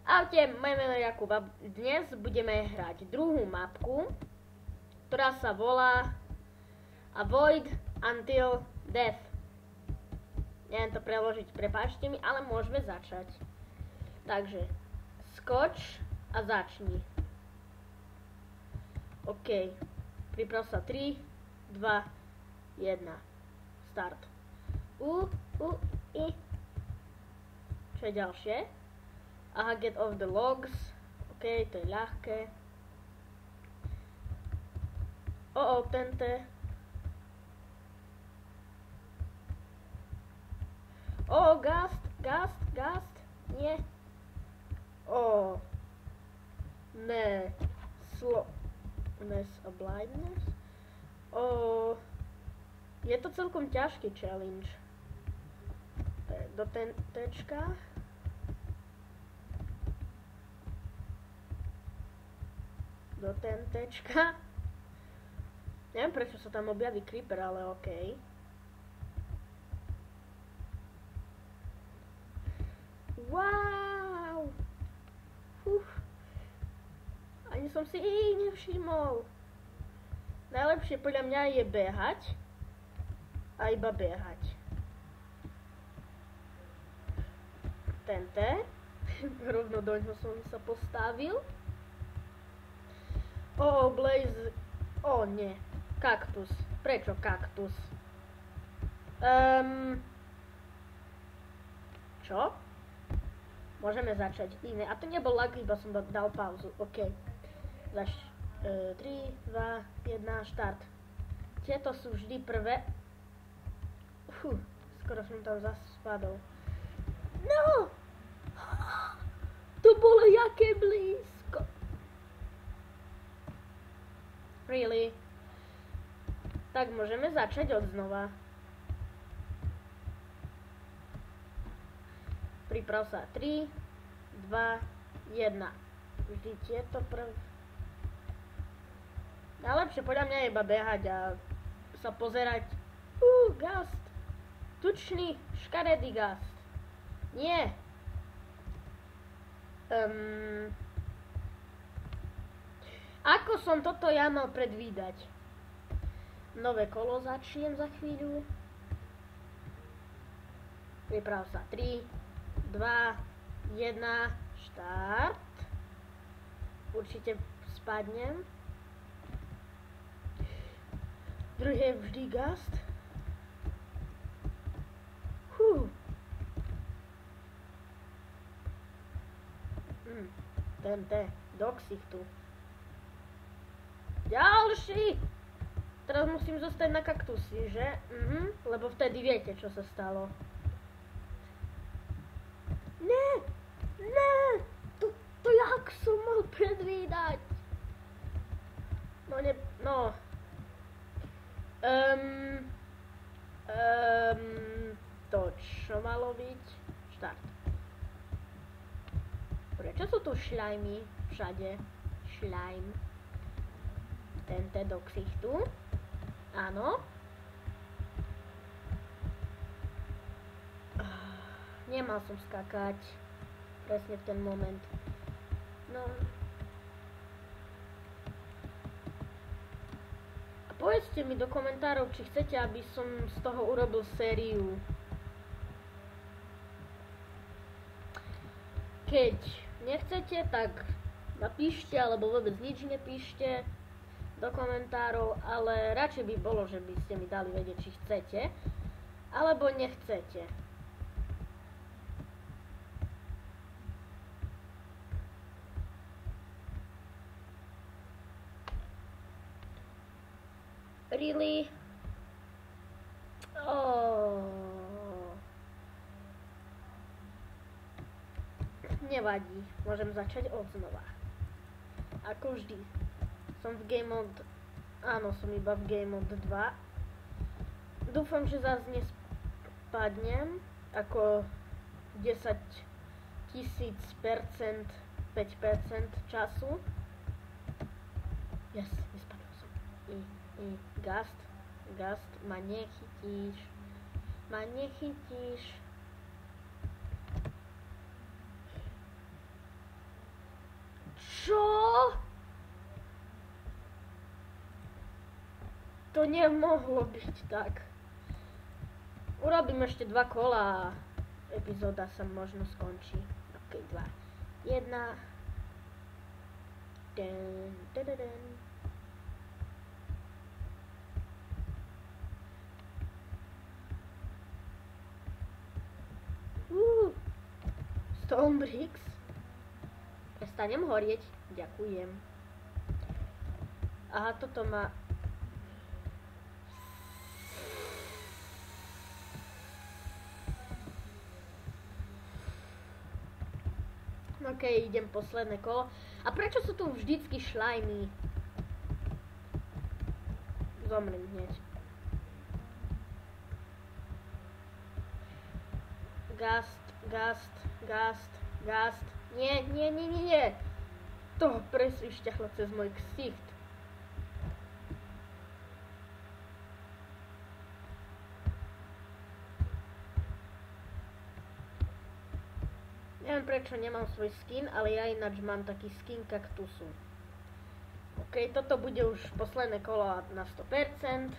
Ahojte, moje meno je Jakub a dnes budeme hrať druhú mapku, ktorá sa volá Avoid Until Death. Neviem to preložiť, prepáčte mi, ale môžeme začať. Takže, skoč a začni. OK, priprav sa 3, 2, 1, start. Čo je ďalšie? Aha, get off the logs. OK, to je ľahké. Tente. Gast. Nie. Ne. Slowness a blindness. Je to celkom ťažký challenge. Do tentečka. Do tentečka. Neviem, prečo sa tam objaví creeper, ale OK. Wow! Ani som si nevšimol. Najlepšie podľa mňa je behať. A iba behať. Tente. Rovno doňho som sa postavil. Blaze. Nie. Kaktus. Prečo kaktus? Čo? Môžeme začať iné. A to nebol lag, iba som dal pauzu. OK. 3, 2, 1, štart. Tieto sú vždy prvé. Skoro som tam zase spadol. No! To bolo jaké blízko. Really? Tak môžeme začať od znova. Priprav sa 3, 2, 1. Vždy tieto Najlepšie podľa mňa je iba behať a sa pozerať. Gast. Tučný, škaredý gast. Nie. Ako som toto ja mal predvídať? Nové kolo začnem za chvíľu. Priprav sa 3, 2, 1, štart. Určite spadnem. Druhé vždy gast. Tente, do ksichtu. Ďalší! Teraz musím zostať na kaktusi, že? Lebo vtedy viete, čo sa stalo. Ne! To jak som mal predvídať? To čo malo byť? Štart. Prečo sú tu šľajmy všade? Šľajm. Tente do ksichtu. Áno. Nemal som skakať. Presne v ten moment. No. A povedzte mi do komentárov, či chcete, aby som z toho urobil sériu. Keď nechcete, tak napíšte, alebo vôbec nič nepíšte do komentárov, ale radšej by bolo, že by ste mi dali vedieť, či chcete, alebo nechcete. Really? Nevadí, môžem začať od znova. Ako vždy. Som v game mode... Áno, som iba v game mode 2. Dúfam, že zase nespadnem ako 10 000%, 5% času. Yes, nespadol som. Gast, ma nechytíš. To nemohlo byť tak. Urobím ešte 2 kola a epizóda sa možno skončí. Ok, 2, 1. Stone bricks. Prestanem horieť. Ďakujem. Aha, toto má... Ok, idem posledné kolo. A prečo sú tu vždycky šlajmy? Zomrem hneď. Gast. Nie. To presvišťahlo cez môj ksicht. Neviem prečo nemám svoj skin, ale ja ináč mám taký skin kaktusu. Ok, toto bude už posledné kolo na 100%.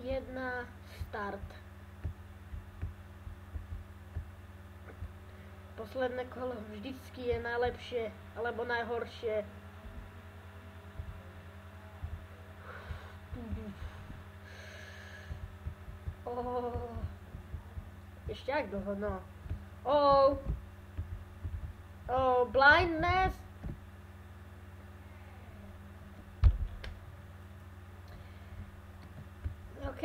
1, start. Posledné kolo vždycky je najlepšie, alebo najhoršie. Ešte ak dlho, no. Blindness. OK.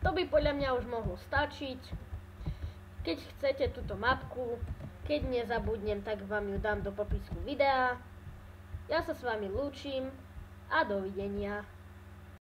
To by podľa mňa už mohlo stačiť. Keď chcete túto mapku, keď nezabudnem, tak vám ju dám do popisku videa. Ja sa s vami lúčim a dovidenia.